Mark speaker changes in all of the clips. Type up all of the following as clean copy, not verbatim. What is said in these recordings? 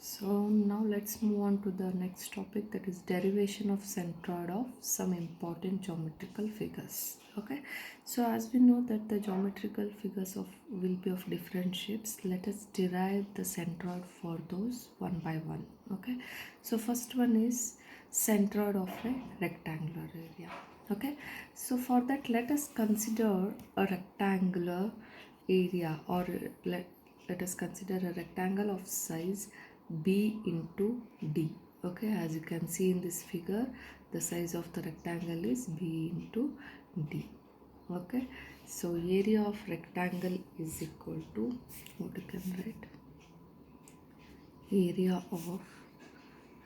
Speaker 1: So now let's move on to the next topic, that is derivation of centroid of some important geometrical figures. Okay, so as we know that the geometrical figures will be of different shapes, let us derive the centroid for those one by one. Okay, so first one is centroid of a rectangular area. Okay, so for that let us consider a rectangular area, or let us consider a rectangle of size b into d. Okay, as you can see in this figure, the size of the rectangle is b into d. Okay, so area of rectangle is equal to, what you can write, area of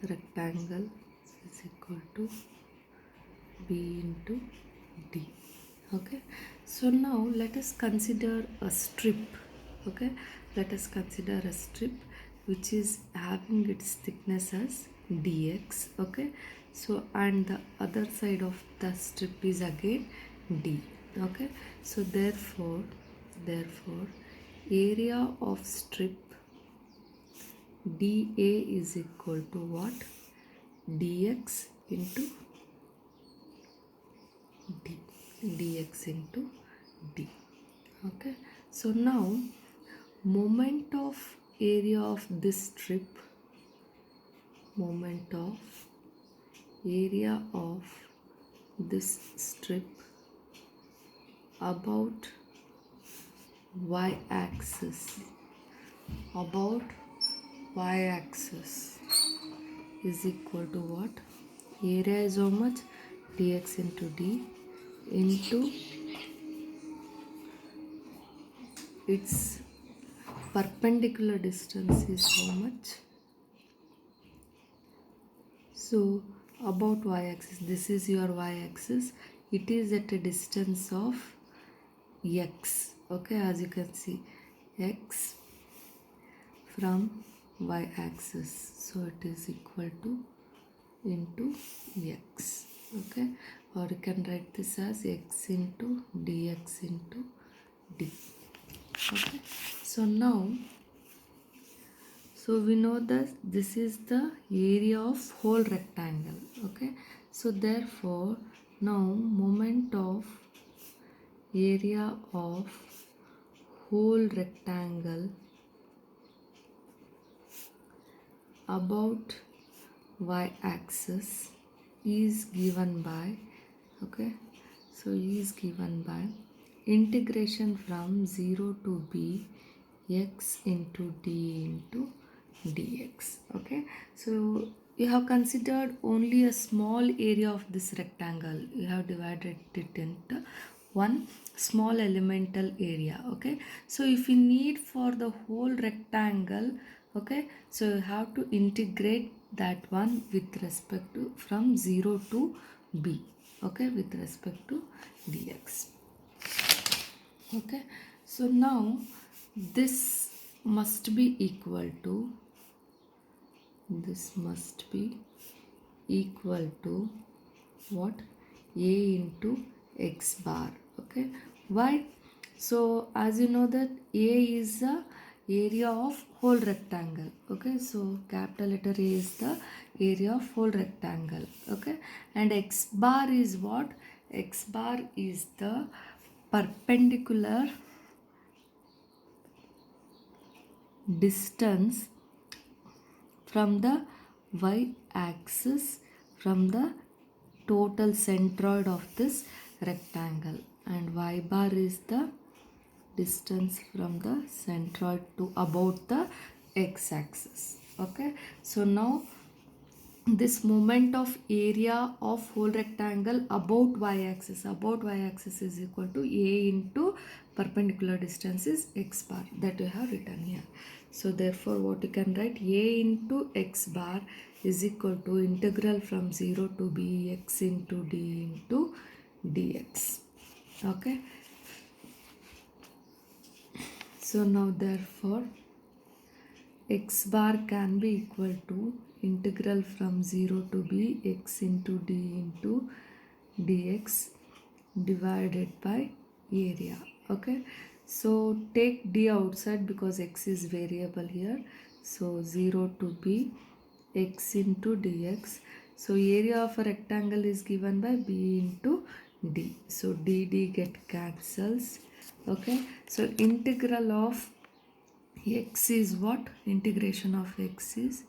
Speaker 1: rectangle is equal to b into d. Okay, so now let us consider a strip. Okay, let us consider a strip which is having its thickness as dx. Okay, so and the other side of the strip is again d. Okay, so therefore area of strip dA is equal to what? Dx into d. Dx into d. Okay, so now moment of area of this strip, moment of area of this strip about y-axis, about y-axis is equal to what? Area is how much? Dx into d into its perpendicular distance is how much? So about y-axis, this is your y-axis, it is at a distance of x. Okay, as you can see, x from y-axis, so it is equal to into x. Okay, or you can write this as x into dx into d. Okay, so now, so we know that this is the area of whole rectangle. Okay, so therefore now moment of area of whole rectangle about y-axis is given by, okay, so is given by integration from 0 to b x into d into dx. Okay, so you have considered only a small area of this rectangle, you have divided it into one small elemental area. Okay, so if you need for the whole rectangle, okay, so you have to integrate that one with respect to from 0 to b, okay, with respect to dx. Okay, so now this must be equal to, this must be equal to what? A into x bar. Okay, why? So as you know that A is the area of whole rectangle. Okay, so capital letter A is the area of whole rectangle. Okay, and x bar is what? X bar is the perpendicular distance from the y-axis from the total centroid of this rectangle, and y bar is the distance from the centroid to about the x-axis. Okay, so now this moment of area of whole rectangle about y-axis, about y-axis is equal to a into perpendicular distance is x bar, that we have written here. So therefore what you can write, a into x bar is equal to integral from 0 to b x into d into dx. Okay, so now therefore x bar can be equal to integral from 0 to b x into d into dx divided by area. Okay, so take d outside because x is variable here, So 0 to b x into dx. So area of a rectangle is given by b into d. So dd get cancels. Okay. So integral of x is what? Integration of x is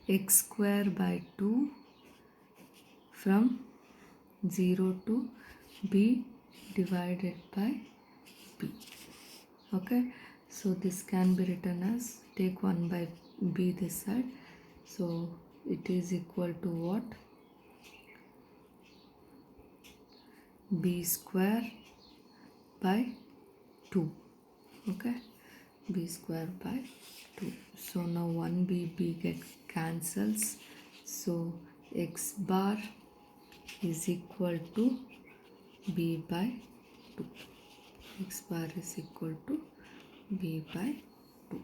Speaker 1: x square by 2 from 0 to b divided by b. Okay, so this can be written as, take 1 by b this side, so it is equal to what? B square by 2. Okay, b square by 2. So now 1b get cancels, so x bar is equal to b by 2. X bar is equal to b by 2.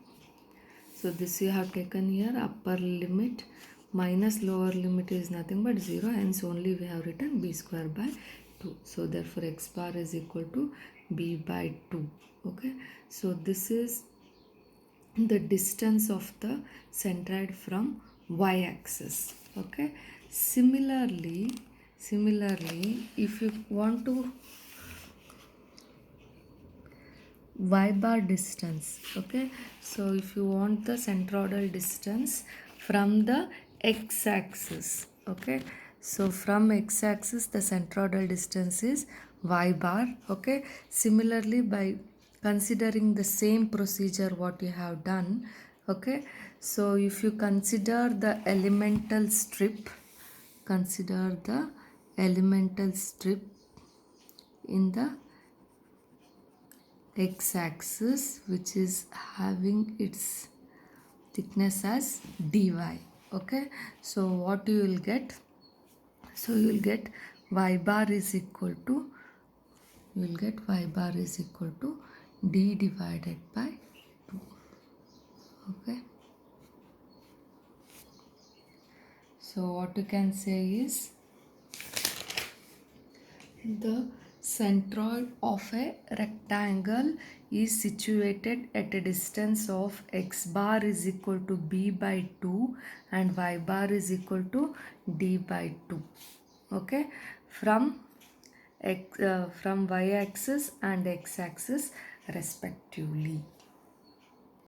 Speaker 1: So this you have taken here, upper limit minus lower limit is nothing but 0, hence only we have written b square by 2. So therefore x bar is equal to b by 2. Okay, so this is the distance of the centroid from y-axis. Okay, similarly if you want to y bar distance, okay, so if you want the centroidal distance from the x-axis, okay, so from x-axis the centroidal distance is y bar. Okay, similarly by considering the same procedure what you have done, okay, so if you consider the elemental strip, consider the elemental strip in the x-axis which is having its thickness as dy. Okay, so what you will get? So you will get y bar is equal to, d divided by 2. Okay, so what you can say is the centroid of a rectangle is situated at a distance of x bar is equal to b by 2 and y bar is equal to d by 2. Okay, from from y axis and x axis respectively.